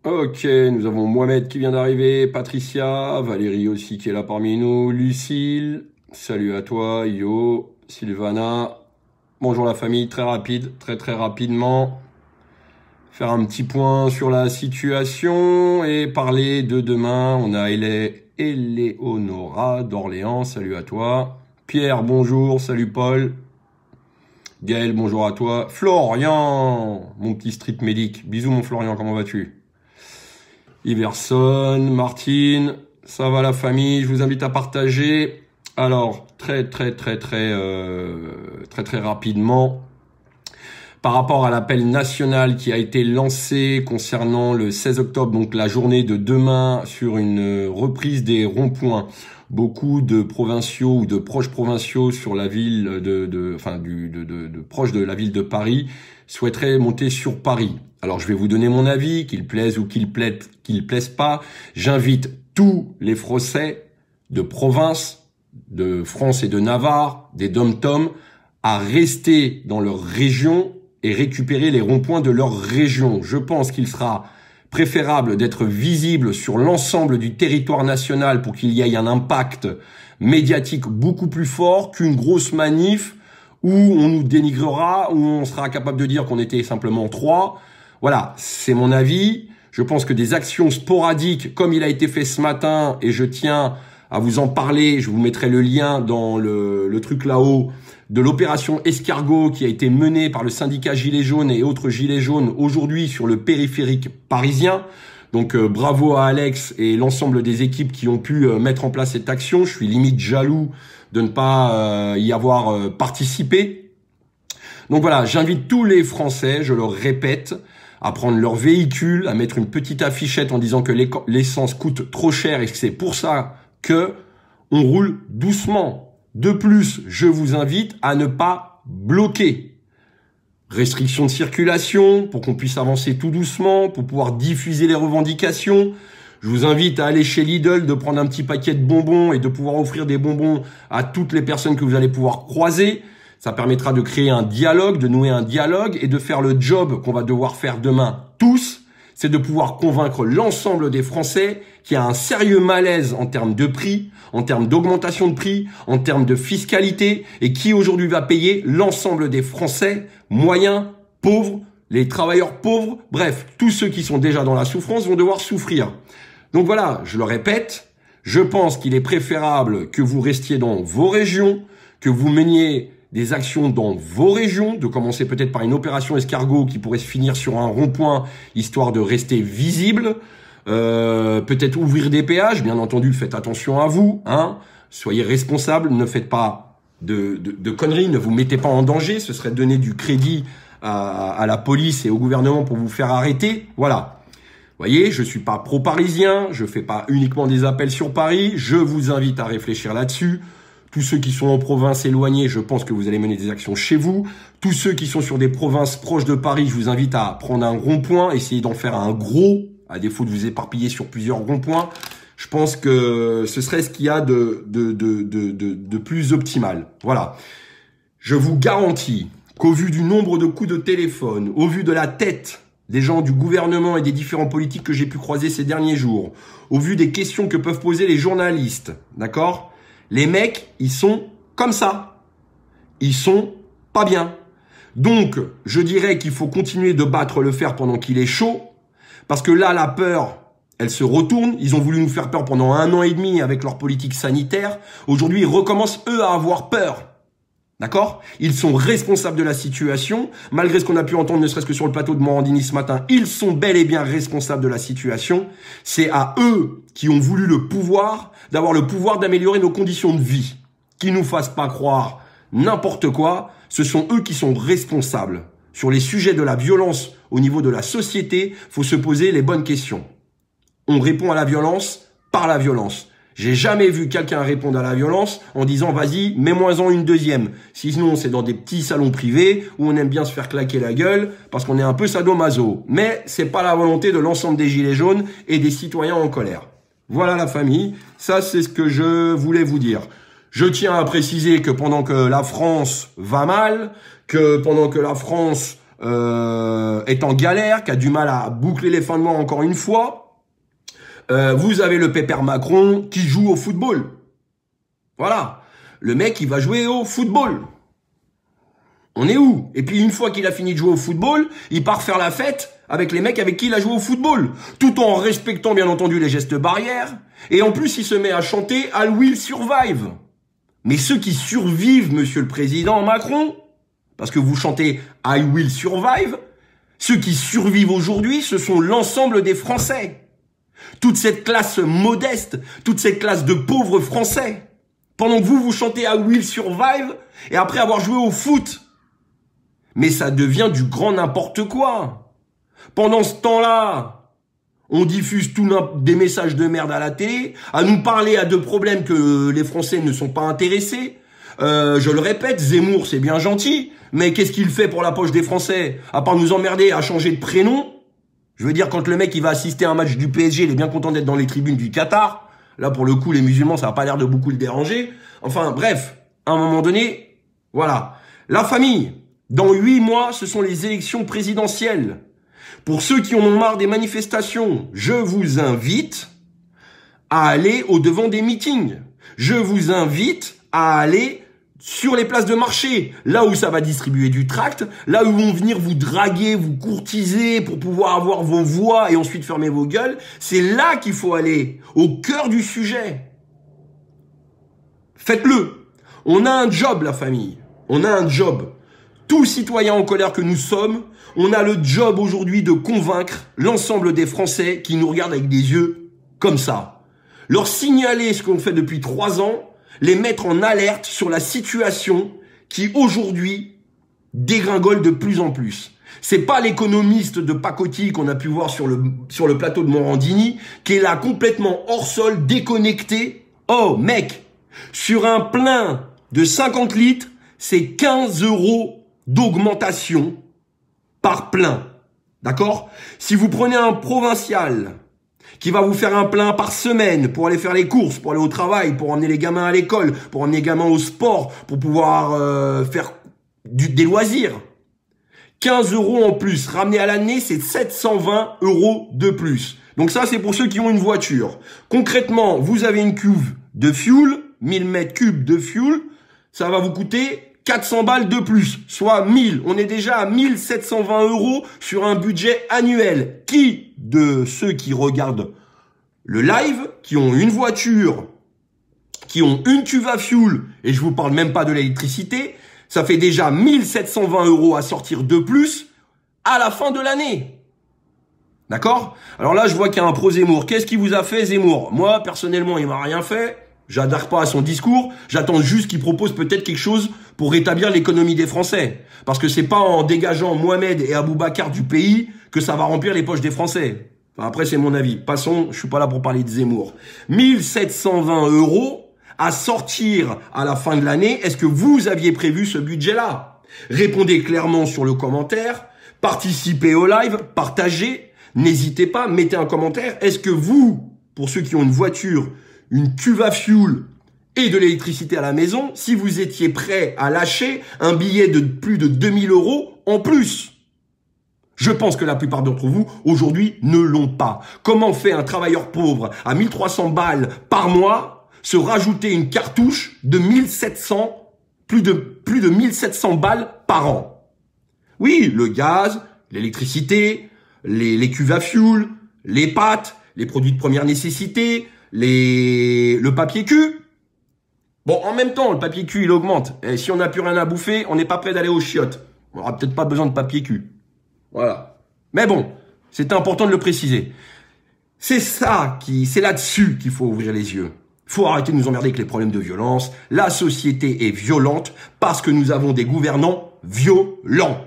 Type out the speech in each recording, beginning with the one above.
Ok, nous avons Mohamed qui vient d'arriver, Patricia, Valérie aussi qui est là parmi nous, Lucille, salut à toi, Yo, Sylvana. Bonjour la famille, très rapide, très rapidement. Faire un petit point sur la situation et parler de demain. On a Eleonora d'Orléans, salut à toi. Pierre, bonjour, salut Paul. Gaël, bonjour à toi. Florian, mon petit street médic. Bisous mon Florian, comment vas-tu? Iverson, Martine, ça va la famille, je vous invite à partager. Alors, très rapidement, par rapport à l'appel national qui a été lancé concernant le 16 octobre, donc la journée de demain, sur une reprise des ronds-points. Beaucoup de provinciaux ou de proches provinciaux sur la ville proches de la ville de Paris souhaiteraient monter sur Paris. Alors je vais vous donner mon avis, qu'il plaise ou qu'il plaise pas. J'invite tous les Français de province, de France et de Navarre, des dom-toms, à rester dans leur région et récupérer les ronds-points de leur région. Je pense qu'il sera préférable d'être visible sur l'ensemble du territoire national pour qu'il y ait un impact médiatique beaucoup plus fort qu'une grosse manif où on nous dénigrera, où on sera capable de dire qu'on était simplement 3. Voilà, c'est mon avis. Je pense que des actions sporadiques, comme il a été fait ce matin, et je tiens à vous en parler, je vous mettrai le lien dans le truc là-haut, de l'opération Escargot qui a été menée par le syndicat Gilets jaunes et autres Gilets jaunes aujourd'hui sur le périphérique parisien. Donc bravo à Alex et l'ensemble des équipes qui ont pu mettre en place cette action. Je suis limite jaloux de ne pas y avoir participé. Donc voilà, j'invite tous les Français, je le répète, à prendre leur véhicule, à mettre une petite affichette en disant que l'essence coûte trop cher et que c'est pour ça que on roule doucement. De plus, je vous invite à ne pas bloquer. Restriction de circulation pour qu'on puisse avancer tout doucement, pour pouvoir diffuser les revendications. Je vous invite à aller chez Lidl, de prendre un petit paquet de bonbons et de pouvoir offrir des bonbons à toutes les personnes que vous allez pouvoir croiser. Ça permettra de créer un dialogue, de nouer un dialogue et de faire le job qu'on va devoir faire demain tous. C'est de pouvoir convaincre l'ensemble des Français qu'il y a un sérieux malaise en termes de prix, en termes d'augmentation de prix, en termes de fiscalité, et qui aujourd'hui va payer l'ensemble des Français, moyens, pauvres, les travailleurs pauvres, bref, tous ceux qui sont déjà dans la souffrance vont devoir souffrir. Donc voilà, je le répète, je pense qu'il est préférable que vous restiez dans vos régions, que vous meniez des actions dans vos régions, de commencer peut-être par une opération escargot qui pourrait se finir sur un rond-point, histoire de rester visible, peut-être ouvrir des péages, bien entendu, faites attention à vous, hein, soyez responsables, ne faites pas de conneries, ne vous mettez pas en danger, ce serait donner du crédit à la police et au gouvernement pour vous faire arrêter, voilà. Vous voyez, je suis pas pro-parisien, je fais pas uniquement des appels sur Paris, je vous invite à réfléchir là-dessus. Tous ceux qui sont en province éloignée, je pense que vous allez mener des actions chez vous. Tous ceux qui sont sur des provinces proches de Paris, je vous invite à prendre un rond-point, essayer d'en faire un gros, à défaut de vous éparpiller sur plusieurs ronds-points. Je pense que ce serait ce qu'il y a de plus optimal. Voilà. Je vous garantis qu'au vu du nombre de coups de téléphone, au vu de la tête des gens du gouvernement et des différents politiques que j'ai pu croiser ces derniers jours, au vu des questions que peuvent poser les journalistes, d'accord ? Les mecs, ils sont comme ça. Ils sont pas bien. Donc, je dirais qu'il faut continuer de battre le fer pendant qu'il est chaud. Parce que là, la peur, elle se retourne. Ils ont voulu nous faire peur pendant 1 an et demi avec leur politique sanitaire. Aujourd'hui, ils recommencent, eux, à avoir peur. D'accord? Ils sont responsables de la situation. Malgré ce qu'on a pu entendre, ne serait-ce que sur le plateau de Morandini ce matin, ils sont bel et bien responsables de la situation. C'est à eux qui ont voulu le pouvoir, d'avoir le pouvoir d'améliorer nos conditions de vie. Qu'ils nous fassent pas croire n'importe quoi. Ce sont eux qui sont responsables. Sur les sujets de la violence au niveau de la société, faut se poser les bonnes questions. On répond à la violence par la violence. J'ai jamais vu quelqu'un répondre à la violence en disant « vas-y, mets-moi-en une deuxième ». Sinon, c'est dans des petits salons privés où on aime bien se faire claquer la gueule parce qu'on est un peu sadomaso. Mais c'est pas la volonté de l'ensemble des gilets jaunes et des citoyens en colère. Voilà la famille, ça c'est ce que je voulais vous dire. Je tiens à préciser que pendant que la France va mal, que pendant que la France est en galère, qui a du mal à boucler les fins de mois encore une fois. Vous avez le pépère Macron qui joue au football. Voilà. Le mec, il va jouer au football. On est où? Et puis une fois qu'il a fini de jouer au football, il part faire la fête avec les mecs avec qui il a joué au football. Tout en respectant bien entendu les gestes barrières. Et en plus, il se met à chanter « I will survive ». Mais ceux qui survivent, monsieur le président Macron, parce que vous chantez « I will survive », ceux qui survivent aujourd'hui, ce sont l'ensemble des Français. Toute cette classe modeste, toute cette classe de pauvres Français. Pendant que vous chantez « I will survive » et après avoir joué au foot. Mais ça devient du grand n'importe quoi. Pendant ce temps-là, on diffuse des messages de merde à la télé, à nous parler de problèmes que les Français ne sont pas intéressés. Je le répète, Zemmour, c'est bien gentil, mais qu'est-ce qu'il fait pour la poche des Français? À part nous emmerder à changer de prénom. Je veux dire, quand le mec il va assister à un match du PSG, il est bien content d'être dans les tribunes du Qatar. Là, pour le coup, les musulmans, ça n'a pas l'air de beaucoup le déranger. Enfin, bref, à un moment donné, voilà. La famille, dans 8 mois, ce sont les élections présidentielles. Pour ceux qui en ont marre des manifestations, je vous invite à aller au-devant des meetings. Je vous invite à aller sur les places de marché, là où ça va distribuer du tract, là où vont venir vous draguer, vous courtiser pour pouvoir avoir vos voix et ensuite fermer vos gueules. C'est là qu'il faut aller, au cœur du sujet. Faites-le. On a un job, la famille. On a un job. Tous citoyens en colère que nous sommes, on a le job aujourd'hui de convaincre l'ensemble des Français qui nous regardent avec des yeux comme ça. Leur signaler ce qu'on fait depuis 3 ans, les mettre en alerte sur la situation qui aujourd'hui dégringole de plus en plus. C'est pas l'économiste de pacotille qu'on a pu voir sur le plateau de Morandini qui est là complètement hors sol, déconnecté. Oh mec, sur un plein de 50 litres, c'est 15 € d'augmentation par plein. D'accord? Si vous prenez un provincial qui va vous faire un plein par semaine pour aller faire les courses, pour aller au travail, pour emmener les gamins à l'école, pour emmener les gamins au sport, pour pouvoir faire des loisirs. 15 € en plus, ramené à l'année, c'est 720 € de plus. Donc ça, c'est pour ceux qui ont une voiture. Concrètement, vous avez une cuve de fuel, 1000 mètres cubes de fuel, ça va vous coûter 400 balles de plus, soit 1000. On est déjà à 1720 € sur un budget annuel. Qui de ceux qui regardent le live, qui ont une voiture, qui ont une cuve à fuel, et je vous parle même pas de l'électricité, ça fait déjà 1720 € à sortir de plus à la fin de l'année. D'accord? Alors là, je vois qu'il y a un pro Zemmour. Qu'est-ce qu'il vous a fait, Zemmour? Moi, personnellement, il m'a rien fait. J'adhère pas à son discours. J'attends juste qu'il propose peut-être quelque chose pour rétablir l'économie des Français. Parce que c'est pas en dégageant Mohamed et Aboubacar du pays que ça va remplir les poches des Français. Enfin, après, c'est mon avis. Passons, je suis pas là pour parler de Zemmour. 1720 € à sortir à la fin de l'année. Est-ce que vous aviez prévu ce budget-là? Répondez clairement sur le commentaire. Participez au live. Partagez. N'hésitez pas. Mettez un commentaire. Est-ce que vous, pour ceux qui ont une voiture, une cuve à fuel et de l'électricité à la maison, si vous étiez prêt à lâcher un billet de plus de 2000 € en plus? Je pense que la plupart d'entre vous, aujourd'hui, ne l'ont pas. Comment fait un travailleur pauvre à 1300 balles par mois se rajouter une cartouche de 1700, plus de 1700 balles par an? Oui, le gaz, l'électricité, les cuves à fuel, les pâtes, les produits de première nécessité, le papier cul. Bon, en même temps, le papier cul, il augmente. Et si on n'a plus rien à bouffer, on n'est pas prêt d'aller aux chiottes. On n'aura peut-être pas besoin de papier cul. Voilà. Mais bon, c'est important de le préciser. C'est là-dessus qu'il faut ouvrir les yeux. Il faut arrêter de nous emmerder avec les problèmes de violence. La société est violente parce que nous avons des gouvernants violents.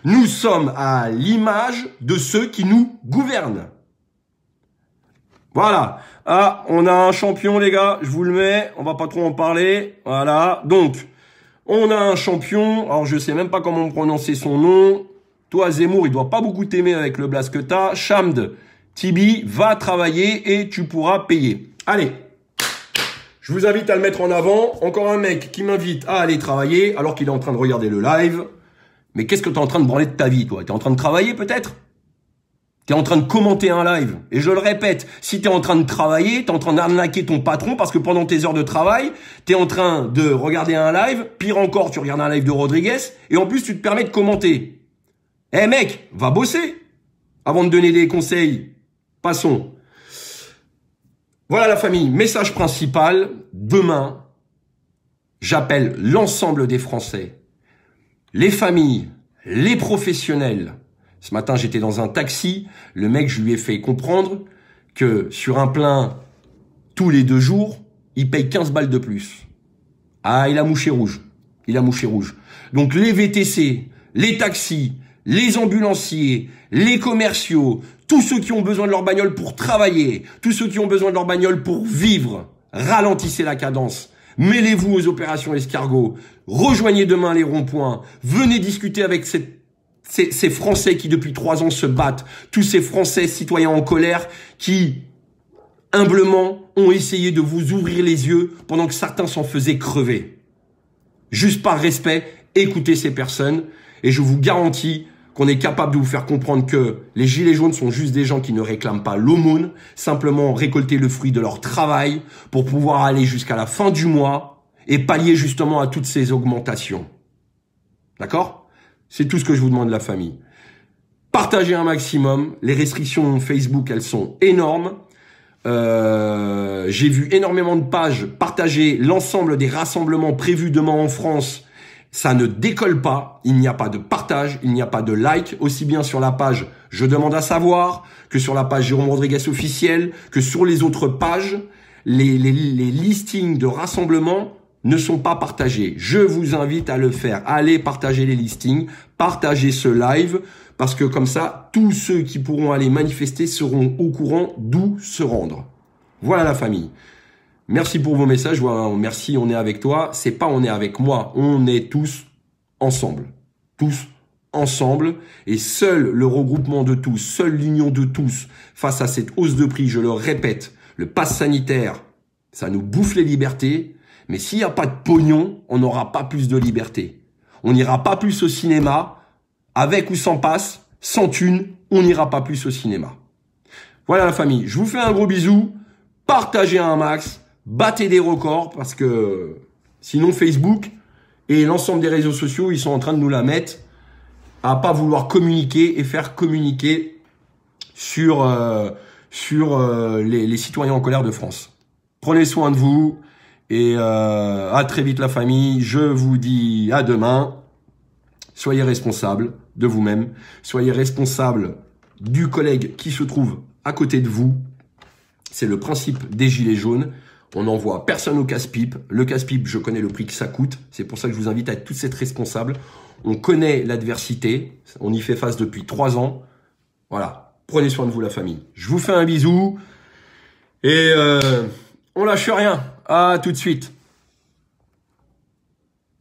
Nous sommes à l'image de ceux qui nous gouvernent. Voilà. Ah, on a un champion, les gars. Je vous le mets. On va pas trop en parler. Voilà. Donc, on a un champion. Alors, je sais même pas comment prononcer son nom. Toi, Zemmour, il doit pas beaucoup t'aimer avec le blast que t'as. Chamd, Tibi, va travailler et tu pourras payer. Allez. Je vous invite à le mettre en avant. Encore un mec qui m'invite à aller travailler alors qu'il est en train de regarder le live. Mais qu'est-ce que tu es en train de branler de ta vie, toi? Tu es en train de travailler peut-être? Tu es en train de commenter un live. Et je le répète, si tu es en train de travailler, tu es en train d'arnaquer ton patron parce que pendant tes heures de travail, tu es en train de regarder un live. Pire encore, tu regardes un live de Rodriguez et en plus, tu te permets de commenter. Eh mec, va bosser avant de donner des conseils. Passons. Voilà la famille. Message principal. Demain, j'appelle l'ensemble des Français, les familles, les professionnels. Ce matin, j'étais dans un taxi. Le mec, je lui ai fait comprendre que sur un plein, tous les 2 jours, il paye 15 balles de plus. Ah, il a mouché rouge. Il a mouché rouge. Donc, les VTC, les taxis, les ambulanciers, les commerciaux, tous ceux qui ont besoin de leur bagnole pour travailler, tous ceux qui ont besoin de leur bagnole pour vivre, ralentissez la cadence. Mêlez-vous aux opérations escargots. Rejoignez demain les ronds-points. Venez discuter avec ces Français qui depuis 3 ans se battent, tous ces Français citoyens en colère qui, humblement, ont essayé de vous ouvrir les yeux pendant que certains s'en faisaient crever. Juste par respect, écoutez ces personnes et je vous garantis qu'on est capable de vous faire comprendre que les gilets jaunes sont juste des gens qui ne réclament pas l'aumône, simplement récolter le fruit de leur travail pour pouvoir aller jusqu'à la fin du mois et pallier justement à toutes ces augmentations. D'accord ? C'est tout ce que je vous demande, la famille. Partagez un maximum. Les restrictions Facebook, elles sont énormes. J'ai vu énormément de pages partager l'ensemble des rassemblements prévus demain en France. Ça ne décolle pas. Il n'y a pas de partage, il n'y a pas de like, aussi bien sur la page Je demande à savoir que sur la page Jérôme Rodriguez officiel, que sur les autres pages. Les listings de rassemblements ne sont pas partagés. Je vous invite à le faire. Allez partager les listings, partagez ce live, parce que comme ça, tous ceux qui pourront aller manifester seront au courant d'où se rendre. Voilà la famille. Merci pour vos messages. Voilà, merci, on est avec toi. C'est pas on est avec moi, on est tous ensemble. Tous ensemble. Et seul le regroupement de tous, seule l'union de tous face à cette hausse de prix, je le répète, le pass sanitaire, ça nous bouffe les libertés. Mais s'il n'y a pas de pognon, on n'aura pas plus de liberté. On n'ira pas plus au cinéma, avec ou sans passe, sans thune, on n'ira pas plus au cinéma. Voilà la famille, je vous fais un gros bisou, partagez un max, battez des records, parce que sinon Facebook et l'ensemble des réseaux sociaux, ils sont en train de nous la mettre à pas vouloir communiquer et faire communiquer sur les citoyens en colère de France. Prenez soin de vous. Et à très vite la famille, je vous dis à demain. Soyez responsables de vous-même, soyez responsables du collègue qui se trouve à côté de vous. C'est le principe des gilets jaunes. On n'envoie personne au casse-pipe. Le casse-pipe, je connais le prix que ça coûte. C'est pour ça que je vous invite à être tous responsables. On connaît l'adversité. On y fait face depuis 3 ans. Voilà. Prenez soin de vous la famille. Je vous fais un bisou. Et on lâche rien. À tout de suite.